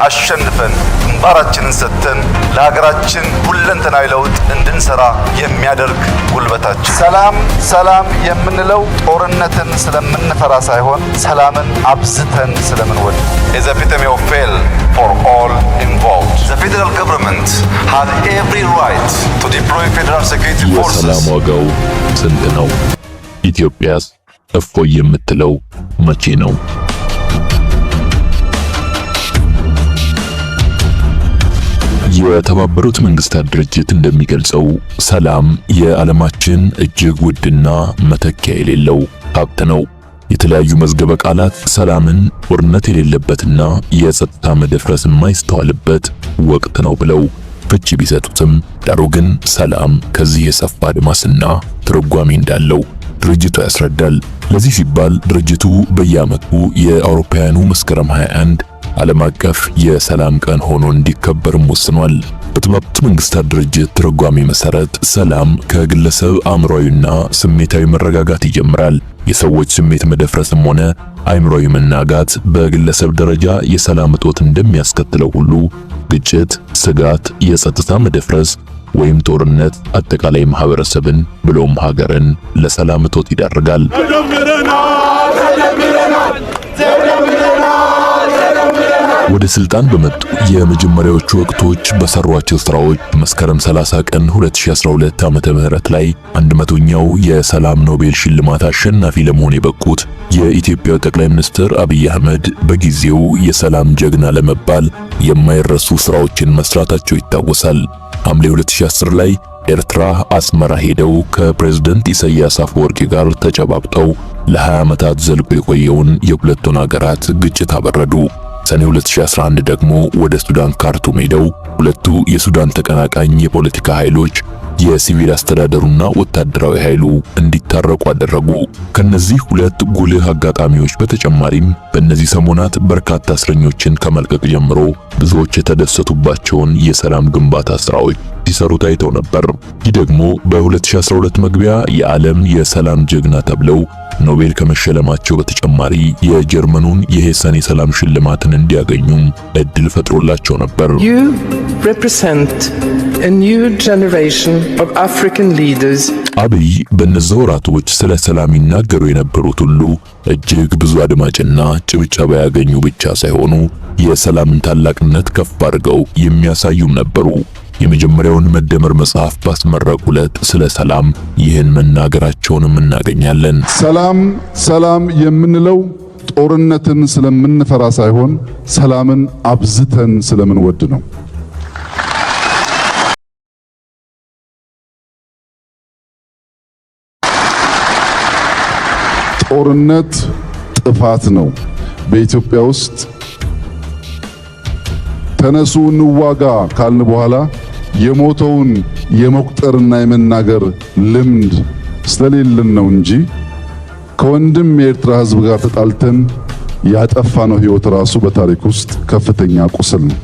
አሸንፈን ግንባራችንን ሰጥተን ለሀገራችን ሁለንተናዊ ለውጥ እንድንሰራ የሚያደርግ ጉልበታችን። ሰላም የምንለው ጦርነትን ስለምንፈራ ሳይሆን ሰላምን አብዝተን ስለምንወድ is a epitome of fail for all involved. The federal government had every right to deploy federal security forces. የሰላም ዋጋው ስንት ነው? ኢትዮጵያስ እፎይ የምትለው መቼ ነው? የተባበሩት መንግስታት ድርጅት እንደሚገልጸው ሰላም የዓለማችን እጅግ ውድና መተኪያ የሌለው ሀብት ነው። የተለያዩ መዝገበ ቃላት ሰላምን ጦርነት የሌለበትና የጸጥታ መደፍረስ የማይስተዋልበት ወቅት ነው ብለው ፍቺ ቢሰጡትም ዳሩ ግን ሰላም ከዚህ የሰፋ አድማስና ትርጓሜ እንዳለው ድርጅቱ ያስረዳል። ለዚህ ሲባል ድርጅቱ በየዓመቱ የአውሮፓውያኑ መስከረም 21 ዓለም አቀፍ የሰላም ቀን ሆኖ እንዲከበርም ወስኗል። በተባበሩት መንግስታት ድርጅት ትርጓሜ መሰረት ሰላም ከግለሰብ አእምሮአዊና ስሜታዊ መረጋጋት ይጀምራል። የሰዎች ስሜት መደፍረስም ሆነ አእምሮአዊ መናጋት በግለሰብ ደረጃ የሰላም እጦት እንደሚያስከትለው ሁሉ ግጭት፣ ስጋት፣ የጸጥታ መደፍረስ ወይም ጦርነት አጠቃላይ ማህበረሰብን ብሎም ሀገርን ለሰላም እጦት ይዳርጋል። ወደ ስልጣን በመጡ የመጀመሪያዎቹ ወቅቶች በሰሯቸው ስራዎች መስከረም 30 ቀን 2012 ዓመተ ምህረት ላይ 100ኛው የሰላም ኖቤል ሽልማት አሸናፊ ለመሆን የበቁት የኢትዮጵያው ጠቅላይ ሚኒስትር አብይ አህመድ በጊዜው የሰላም ጀግና ለመባል የማይረሱ ስራዎችን መስራታቸው ይታወሳል። ሐምሌ 2010 ላይ ኤርትራ አስመራ ሄደው ከፕሬዝዳንት ኢሳያስ አፈወርቂ ጋር ተጨባብጠው ለ20 ዓመታት ዘልቆ የቆየውን የሁለቱን ሀገራት ግጭት አበረዱ። ሰኔ 2011 ደግሞ ወደ ሱዳን ካርቱም ሄደው ሁለቱ የሱዳን ተቀናቃኝ የፖለቲካ ኃይሎች የሲቪል አስተዳደሩና ወታደራዊ ኃይሉ እንዲታረቁ አደረጉ። ከነዚህ ሁለት ጉልህ አጋጣሚዎች በተጨማሪም በእነዚህ ሰሞናት በርካታ እስረኞችን ከመልቀቅ ጀምሮ ብዙዎች የተደሰቱባቸውን የሰላም ግንባታ ስራዎች ሲሰሩ ታይተው ነበር። ይህ ደግሞ በ2012 መግቢያ የዓለም የሰላም ጀግና ተብለው ኖቤል ከመሸለማቸው በተጨማሪ የጀርመኑን የሄሰን የሰላም ሽልማትን እንዲያገኙ እድል ፈጥሮላቸው ነበር። You represent a new generation of African leaders. አብይ በእነዚህ ወራቶች ስለ ሰላም ይናገሩ የነበሩት ሁሉ እጅግ ብዙ አድማጭና ጭብጨባ ያገኙ ብቻ ሳይሆኑ የሰላምን ታላቅነት ከፍ አድርገው የሚያሳዩም ነበሩ። የመጀመሪያውን መደመር መጽሐፍ ባስመረቁ ዕለት ስለ ሰላም ይህን መናገራቸውንም እናገኛለን። ሰላም የምንለው ጦርነትን ስለምንፈራ ሳይሆን ሰላምን አብዝተን ስለምንወድ ነው። ጦርነት ጥፋት ነው። በኢትዮጵያ ውስጥ ተነሱ እንዋጋ ካልን በኋላ የሞተውን የመቁጠርና የመናገር ልምድ ስለሌለን ነው እንጂ ከወንድም የኤርትራ ሕዝብ ጋር ተጣልተን ያጠፋነው ሕይወት ራሱ በታሪክ ውስጥ ከፍተኛ ቁስል ነው።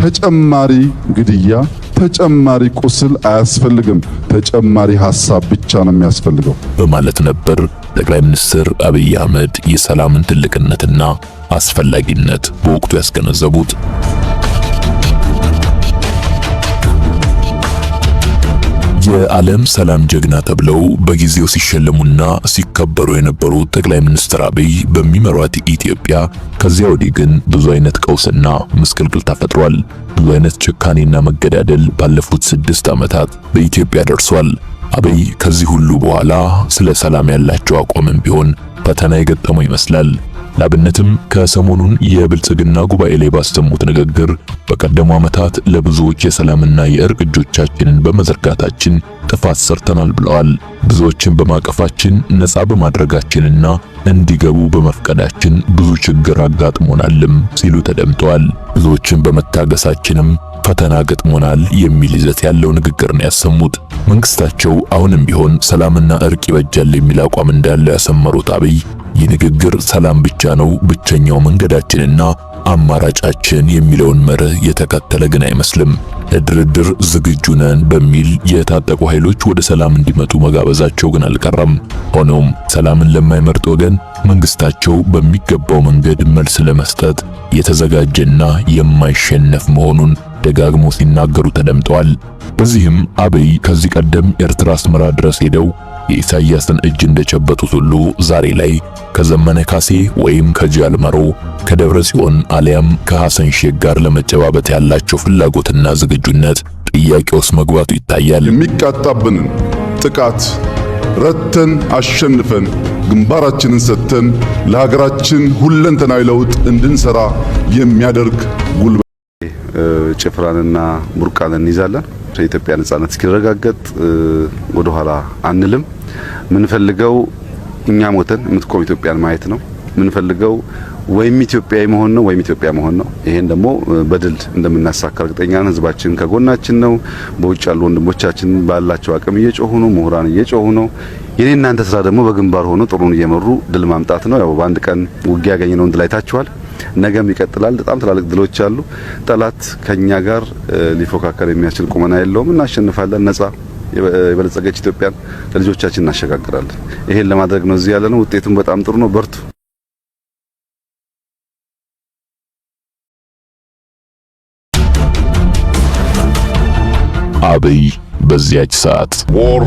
ተጨማሪ ግድያ፣ ተጨማሪ ቁስል አያስፈልግም። ተጨማሪ ሐሳብ ብቻ ነው የሚያስፈልገው በማለት ነበር ጠቅላይ ሚኒስትር አብይ አህመድ የሰላምን ትልቅነትና አስፈላጊነት በወቅቱ ያስገነዘቡት። የዓለም ሰላም ጀግና ተብለው በጊዜው ሲሸለሙና ሲከበሩ የነበሩት ጠቅላይ ሚኒስትር አብይ በሚመሯት ኢትዮጵያ ከዚያ ወዲህ ግን ብዙ አይነት ቀውስና ምስቅልቅል ተፈጥሯል። ብዙ አይነት ጭካኔና መገዳደል ባለፉት 6 ዓመታት በኢትዮጵያ ደርሷል። አብይ ከዚህ ሁሉ በኋላ ስለ ሰላም ያላቸው አቋምም ቢሆን ፈተና የገጠመው ይመስላል። ላብነትም ከሰሞኑን የብልጽግና ጉባኤ ላይ ባሰሙት ንግግር በቀደሙ ዓመታት ለብዙዎች የሰላምና የእርቅ እጆቻችንን በመዘርጋታችን ጥፋት ሰርተናል ብለዋል። ብዙዎችን በማቀፋችን ነፃ በማድረጋችንና እንዲገቡ በመፍቀዳችን ብዙ ችግር አጋጥሞናልም ሲሉ ተደምጠዋል። ብዙዎችን በመታገሳችንም ፈተና ገጥሞናል የሚል ይዘት ያለው ንግግር ነው ያሰሙት። መንግስታቸው አሁንም ቢሆን ሰላምና እርቅ ይበጃል የሚል አቋም እንዳለው ያሰመሩት አብይ ይህ ንግግር ሰላም ብቻ ነው ብቸኛው መንገዳችንና አማራጫችን የሚለውን መርህ የተከተለ ግን አይመስልም። ለድርድር ዝግጁ ነን በሚል የታጠቁ ኃይሎች ወደ ሰላም እንዲመጡ መጋበዛቸው ግን አልቀረም። ሆኖም ሰላምን ለማይመርጥ ወገን መንግስታቸው በሚገባው መንገድ መልስ ለመስጠት የተዘጋጀና የማይሸነፍ መሆኑን ደጋግሞ ሲናገሩ ተደምጠዋል። በዚህም አብይ ከዚህ ቀደም ኤርትራ አስመራ ድረስ ሄደው የኢሳያስን እጅ እንደጨበጡት ሁሉ ዛሬ ላይ ከዘመነ ካሴ ወይም ከጃልመሮ ከደብረ ጽዮን አሊያም ከሐሰን ሼክ ጋር ለመጨባበጥ ያላቸው ፍላጎትና ዝግጁነት ጥያቄ ውስጥ መግባቱ ይታያል። የሚቃጣብንን ጥቃት ረተን አሸንፈን ግንባራችንን ሰጥተን ለሀገራችን ሁለንተናዊ ለውጥ እንድንሰራ የሚያደርግ ጉልበት ጭፍራንና ቡርቃን እንይዛለን። የኢትዮጵያ ነጻነት እስኪረጋገጥ ወደ ኋላ አንልም። ምንፈልገው እኛ ሞተን የምትቆም ኢትዮጵያን ማየት ነው። ምንፈልገው ወይም ኢትዮጵያዊ መሆን ነው ወይም ኢትዮጵያ መሆን ነው። ይሄን ደግሞ በድል እንደምናሳካ እርግጠኛ ነን። ህዝባችን ከጎናችን ነው። በውጭ ያሉ ወንድሞቻችን ባላቸው አቅም እየጮሁ ነው። ምሁራን እየጮሁ ነው። የኔ እናንተ ስራ ደግሞ በግንባር ሆኖ ጥሩን እየመሩ ድል ማምጣት ነው። ያው በአንድ ቀን ውጊያ ያገኘነው ድል አይታችኋል። ነገም ይቀጥላል። በጣም ትላልቅ ድሎች አሉ። ጠላት ከኛ ጋር ሊፎካከር የሚያስችል ቁመና የለውም። እናሸንፋለን። ነጻ የበለጸገች ኢትዮጵያን ለልጆቻችን እናሸጋግራለን። ይሄን ለማድረግ ነው እዚህ ያለነው። ውጤቱም በጣም ጥሩ ነው። በርቱ። አብይ በዚያች ሰዓት war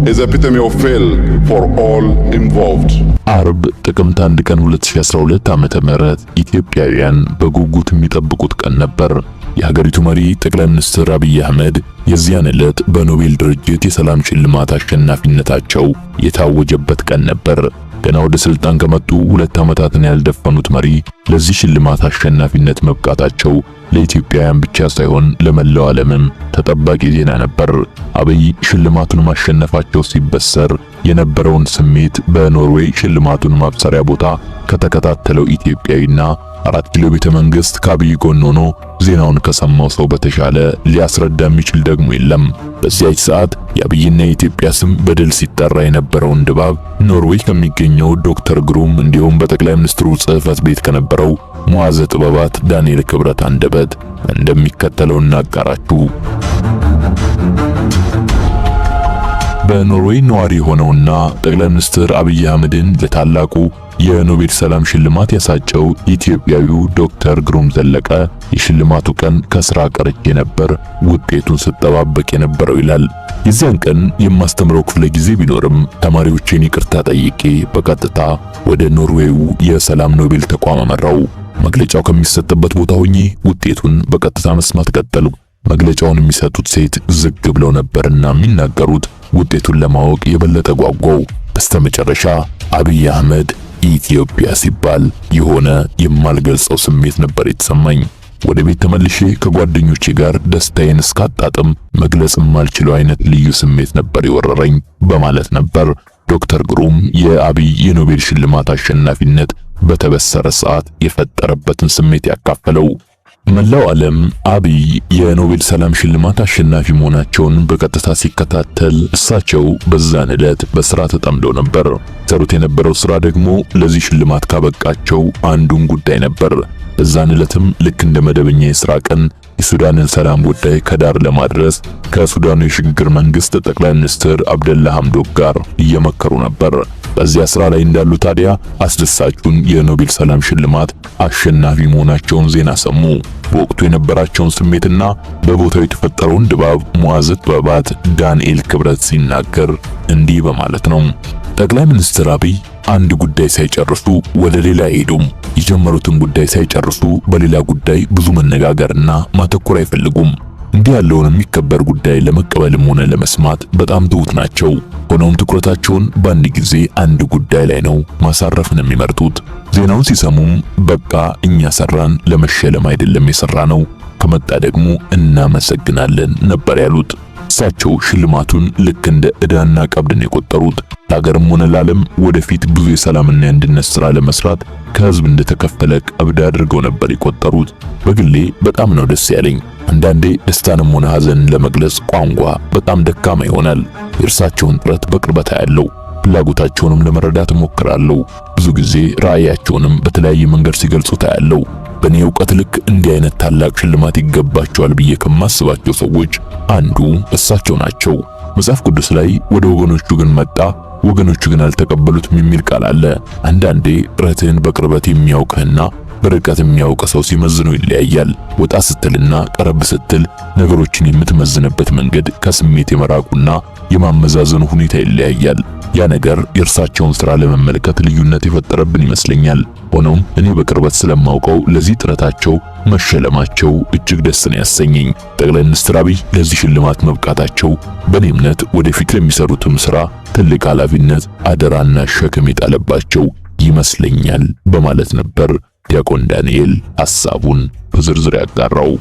is epitome of fail for all involved። አርብ ጥቅምት 1 ቀን 2012 ዓመተ ምህረት ኢትዮጵያውያን በጉጉት የሚጠብቁት ቀን ነበር። የሀገሪቱ መሪ ጠቅላይ ሚኒስትር አብይ አህመድ የዚያን ዕለት በኖቤል ድርጅት የሰላም ሽልማት አሸናፊነታቸው የታወጀበት ቀን ነበር። ገና ወደ ስልጣን ከመጡ 2 ዓመታትን ያልደፈኑት መሪ ለዚህ ሽልማት አሸናፊነት መብቃታቸው ለኢትዮጵያውያን ብቻ ሳይሆን ለመላው ዓለምም ተጠባቂ ዜና ነበር። አብይ ሽልማቱን ማሸነፋቸው ሲበሰር የነበረውን ስሜት በኖርዌይ ሽልማቱን ማብሰሪያ ቦታ ከተከታተለው ኢትዮጵያዊና 4 ኪሎ ቤተ መንግስት ከአብይ ጎን ሆኖ ዜናውን ከሰማው ሰው በተሻለ ሊያስረዳ የሚችል ደግሞ የለም። በዚያች ሰዓት የአብይና የኢትዮጵያ ስም በድል ሲጠራ የነበረውን ድባብ ኖርዌይ ከሚገኘው ዶክተር ግሩም እንዲሁም በጠቅላይ ሚኒስትሩ ጽሕፈት ቤት ከነበረው መዋዘ ጥበባት ዳንኤል ክብረት አንደበት እንደሚከተለው እናጋራችሁ። በኖርዌይ ነዋሪ ሆነውና ጠቅላይ ሚኒስትር አብይ አህመድን ለታላቁ የኖቤል ሰላም ሽልማት ያሳጨው ኢትዮጵያዊው ዶክተር ግሩም ዘለቀ የሽልማቱ ቀን ከስራ ቀርቼ ነበር ውጤቱን ስጠባበቅ የነበረው ይላል። የዚያን ቀን የማስተምረው ክፍለ ጊዜ ቢኖርም ተማሪዎቼን ይቅርታ ጠይቄ በቀጥታ ወደ ኖርዌዩ የሰላም ኖቤል ተቋም አመራው። መግለጫው ከሚሰጥበት ቦታ ሆኜ ውጤቱን በቀጥታ መስማት ቀጠሉ። መግለጫውን የሚሰጡት ሴት ዝግ ብለው ነበርና የሚናገሩት ውጤቱን ለማወቅ የበለጠ ጓጓው። በስተመጨረሻ አብይ አህመድ ኢትዮጵያ ሲባል የሆነ የማልገልጸው ስሜት ነበር የተሰማኝ። ወደ ቤት ተመልሼ ከጓደኞቼ ጋር ደስታዬን እስካጣጥም መግለጽ የማልችለው አይነት ልዩ ስሜት ነበር የወረረኝ በማለት ነበር ዶክተር ግሩም የአብይ የኖቤል ሽልማት አሸናፊነት በተበሰረ ሰዓት የፈጠረበትን ስሜት ያካፈለው። መላው ዓለም አብይ የኖቤል ሰላም ሽልማት አሸናፊ መሆናቸውን በቀጥታ ሲከታተል እሳቸው በዛን ዕለት በስራ ተጠምደው ነበር። ሰሩት የነበረው ስራ ደግሞ ለዚህ ሽልማት ካበቃቸው አንዱን ጉዳይ ነበር። በዛን ዕለትም ልክ እንደ መደበኛ የስራ ቀን የሱዳንን ሰላም ጉዳይ ከዳር ለማድረስ ከሱዳኑ የሽግግር መንግስት ጠቅላይ ሚኒስትር አብደላ ሐምዶክ ጋር እየመከሩ ነበር። በዚያ ስራ ላይ እንዳሉ ታዲያ አስደሳቹን የኖቤል ሰላም ሽልማት አሸናፊ መሆናቸውን ዜና ሰሙ። በወቅቱ የነበራቸውን ስሜትና በቦታው የተፈጠረውን ድባብ መዋዘ ጥበባት ዳንኤል ክብረት ሲናገር እንዲህ በማለት ነው። ጠቅላይ ሚኒስትር አብይ አንድ ጉዳይ ሳይጨርሱ ወደ ሌላ አይሄዱም። የጀመሩትን ጉዳይ ሳይጨርሱ በሌላ ጉዳይ ብዙ መነጋገርና ማተኮር አይፈልጉም። እንዲህ ያለውን የሚከበር ጉዳይ ለመቀበልም ሆነ ለመስማት በጣም ትሁት ናቸው። ሆኖም ትኩረታቸውን በአንድ ጊዜ አንድ ጉዳይ ላይ ነው ማሳረፍን የሚመርጡት። ዜናውን ሲሰሙም በቃ እኛ ሰራን፣ ለመሸለም አይደለም የሰራነው፣ ከመጣ ደግሞ እናመሰግናለን ነበር ያሉት። እሳቸው ሽልማቱን ልክ እንደ ዕዳና ቀብድን የቆጠሩት ለሀገርም ሆነ ለዓለም ወደፊት ብዙ የሰላምና የአንድነት ሥራ ለመስራት ከህዝብ እንደተከፈለ ቀብድ አድርገው ነበር የቆጠሩት። በግሌ በጣም ነው ደስ ያለኝ። አንዳንዴ ደስታንም ሆነ ሐዘንን ለመግለጽ ቋንቋ በጣም ደካማ ይሆናል። የእርሳቸውን ጥረት በቅርበት አያለሁ። ፍላጎታቸውንም ለመረዳት እሞክራለሁ። ብዙ ጊዜ ራዕያቸውንም በተለያየ መንገድ ሲገልጹ ታያለሁ። በእኔ ዕውቀት ልክ እንዲህ አይነት ታላቅ ሽልማት ይገባቸዋል ብዬ ከማስባቸው ሰዎች አንዱ እሳቸው ናቸው። መጽሐፍ ቅዱስ ላይ ወደ ወገኖቹ ግን መጣ፣ ወገኖቹ ግን አልተቀበሉትም የሚል ቃል አለ። አንዳንዴ ጥረትህን በቅርበት የሚያውቅህና በርቀት የሚያውቅ ሰው ሲመዝነው ይለያያል። ወጣ ስትልና ቀረብ ስትል ነገሮችን የምትመዝንበት መንገድ ከስሜት የመራቁና የማመዛዘኑ ሁኔታ ይለያያል። ያ ነገር የእርሳቸውን ሥራ ለመመልከት ልዩነት የፈጠረብን ይመስለኛል። ሆኖም እኔ በቅርበት ስለማውቀው ለዚህ ጥረታቸው መሸለማቸው እጅግ ደስ ነው ያሰኘኝ። ጠቅላይ ሚኒስትር አብይ ለዚህ ሽልማት መብቃታቸው በእኔ እምነት ወደፊት ለሚሰሩትም ሥራ ትልቅ ኃላፊነት፣ አደራና ሸክም የጣለባቸው ይመስለኛል በማለት ነበር ዲያቆን ዳንኤል ሐሳቡን በዝርዝር ያጋራው።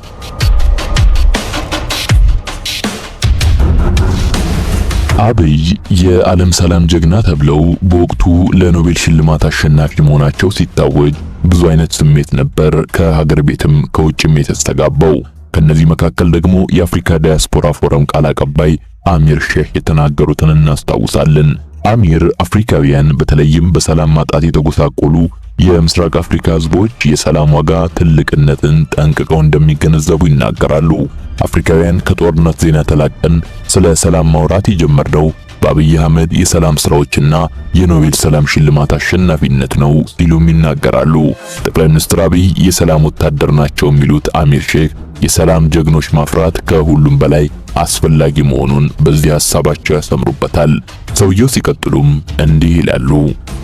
አብይ የዓለም ሰላም ጀግና ተብለው በወቅቱ ለኖቤል ሽልማት አሸናፊ መሆናቸው ሲታወጅ ብዙ አይነት ስሜት ነበር ከሀገር ቤትም ከውጭም የተስተጋባው። ከነዚህ መካከል ደግሞ የአፍሪካ ዳያስፖራ ፎረም ቃል አቀባይ አሚር ሼህ የተናገሩትን እናስታውሳለን። አሚር አፍሪካውያን በተለይም በሰላም ማጣት የተጎሳቆሉ የምስራቅ አፍሪካ ህዝቦች የሰላም ዋጋ ትልቅነትን ጠንቅቀው እንደሚገነዘቡ ይናገራሉ። አፍሪካውያን ከጦርነት ዜና ተላቀን ስለ ሰላም ማውራት የጀመርነው በአብይ አህመድ የሰላም ስራዎችና የኖቤል ሰላም ሽልማት አሸናፊነት ነው ሲሉም ይናገራሉ። ጠቅላይ ሚኒስትር አብይ የሰላም ወታደር ናቸው የሚሉት አሚር ሼክ የሰላም ጀግኖች ማፍራት ከሁሉም በላይ አስፈላጊ መሆኑን በዚህ ሐሳባቸው ያሰምሩበታል። ሰውየው ሲቀጥሉም እንዲህ ይላሉ።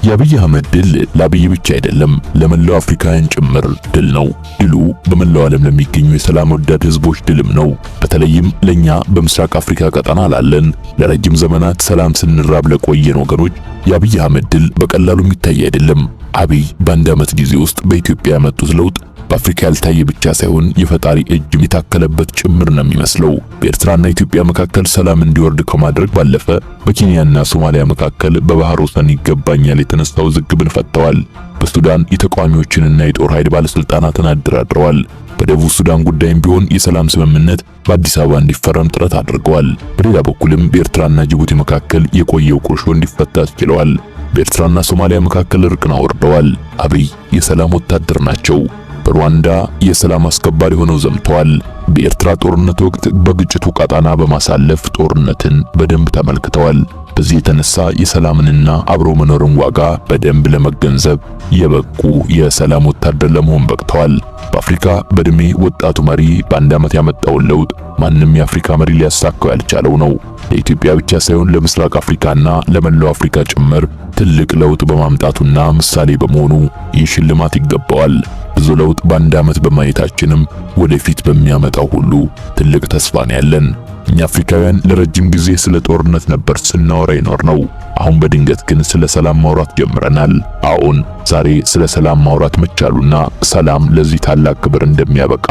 የአብይ አህመድ ድል ለአብይ ብቻ አይደለም፣ ለመላው አፍሪካውያን ጭምር ድል ነው። ድሉ በመላው ዓለም ለሚገኙ የሰላም ወዳድ ህዝቦች ድልም ነው። በተለይም ለኛ በምስራቅ አፍሪካ ቀጠና ላለን ለረጅም ዘመናት ሰላም ስንራብ ለቆየን ወገኖች የአብይ አህመድ ድል በቀላሉ የሚታይ አይደለም። አብይ በአንድ ዓመት ጊዜ ውስጥ በኢትዮጵያ ያመጡት ለውጥ በአፍሪካ ያልታየ ብቻ ሳይሆን የፈጣሪ እጅ የታከለበት ጭምር ነው የሚመስለው። በኤርትራና ኢትዮጵያ መካከል ሰላም እንዲወርድ ከማድረግ ባለፈ በኬንያና ሶማሊያ መካከል በባህር ወሰን ይገባኛል የተነሳው ውዝግብን ፈተዋል። በሱዳን የተቃዋሚዎችንና የጦር ኃይል ባለስልጣናትን አደራድረዋል። በደቡብ ሱዳን ጉዳይም ቢሆን የሰላም ስምምነት በአዲስ አበባ እንዲፈረም ጥረት አድርገዋል። በሌላ በኩልም በኤርትራና ጅቡቲ መካከል የቆየው ቁርሾ እንዲፈታ አስችለዋል። በኤርትራና ሶማሊያ መካከል እርቅን አውርደዋል። አብይ የሰላም ወታደር ናቸው። በሩዋንዳ የሰላም አስከባሪ ሆነው ዘምተዋል። በኤርትራ ጦርነት ወቅት በግጭቱ ቀጣና በማሳለፍ ጦርነትን በደንብ ተመልክተዋል። በዚህ የተነሳ የሰላምንና አብሮ መኖርን ዋጋ በደንብ ለመገንዘብ የበቁ የሰላም ወታደር ለመሆን በቅተዋል። በአፍሪካ በእድሜ ወጣቱ መሪ በአንድ ዓመት ያመጣውን ለውጥ ማንም የአፍሪካ መሪ ሊያሳካው ያልቻለው ነው። ለኢትዮጵያ ብቻ ሳይሆን ለምስራቅ አፍሪካና ለመላው አፍሪካ ጭምር ትልቅ ለውጥ በማምጣቱና ምሳሌ በመሆኑ ይህ ሽልማት ይገባዋል። ብዙ ለውጥ በአንድ ዓመት በማየታችንም ወደፊት በሚያመጣው ሁሉ ትልቅ ተስፋ ነው ያለን። እኛ አፍሪካውያን ለረጅም ጊዜ ስለ ጦርነት ነበር ስናወራ ነው። አሁን በድንገት ግን ስለ ሰላም ማውራት ጀምረናል። አሁን ዛሬ ስለ ሰላም ማውራት መቻሉና ሰላም ለዚህ ታላቅ ክብር እንደሚያበቃ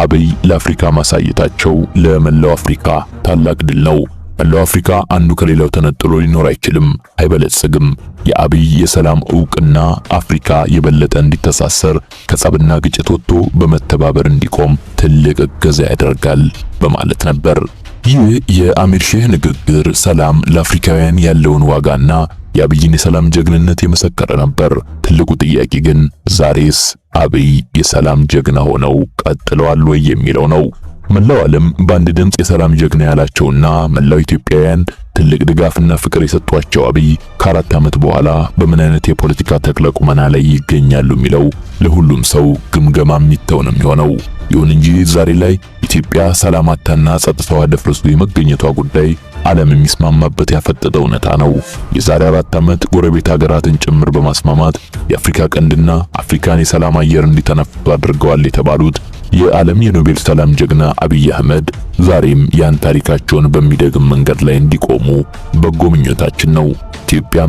አብይ ለአፍሪካ ማሳየታቸው ለመላው አፍሪካ ታላቅ ድል ነው። መላው አፍሪካ አንዱ ከሌላው ተነጥሎ ሊኖር አይችልም፣ አይበለጽግም። የአብይ የሰላም ዕውቅና አፍሪካ የበለጠ እንዲተሳሰር ከጸብና ግጭት ወጥቶ በመተባበር እንዲቆም ትልቅ እገዛ ያደርጋል በማለት ነበር። ይህ የአሚር ሼህ ንግግር ሰላም ለአፍሪካውያን ያለውን ዋጋና የአብይን የሰላም ጀግንነት የመሰከረ ነበር። ትልቁ ጥያቄ ግን ዛሬስ አብይ የሰላም ጀግና ሆነው ቀጥለዋል ወይ የሚለው ነው። መላው ዓለም በአንድ ድምፅ የሰላም ጀግና ያላቸውና መላው ኢትዮጵያውያን ትልቅ ድጋፍና ፍቅር የሰጧቸው አብይ ከ4 ዓመት በኋላ በምን አይነት የፖለቲካ ተክለ ቁመና ላይ ይገኛሉ የሚለው ለሁሉም ሰው ግምገማ የሚተው ነው የሚሆነው። ይሁን እንጂ ዛሬ ላይ ኢትዮጵያ ሰላማታና ጸጥታዋ ደፍርሶ የመገኘቷ ጉዳይ ዓለም የሚስማማበት ያፈጠጠ እውነታ ነው። የዛሬ 4 ዓመት ጎረቤት ሀገራትን ጭምር በማስማማት የአፍሪካ ቀንድና አፍሪካን የሰላም አየር እንዲተነፍሱ አድርገዋል የተባሉት የዓለም የኖቤል ሰላም ጀግና አብይ አህመድ ዛሬም ያን ታሪካቸውን በሚደግም መንገድ ላይ እንዲቆሙ በጎ ምኞታችን ነው። ኢትዮጵያ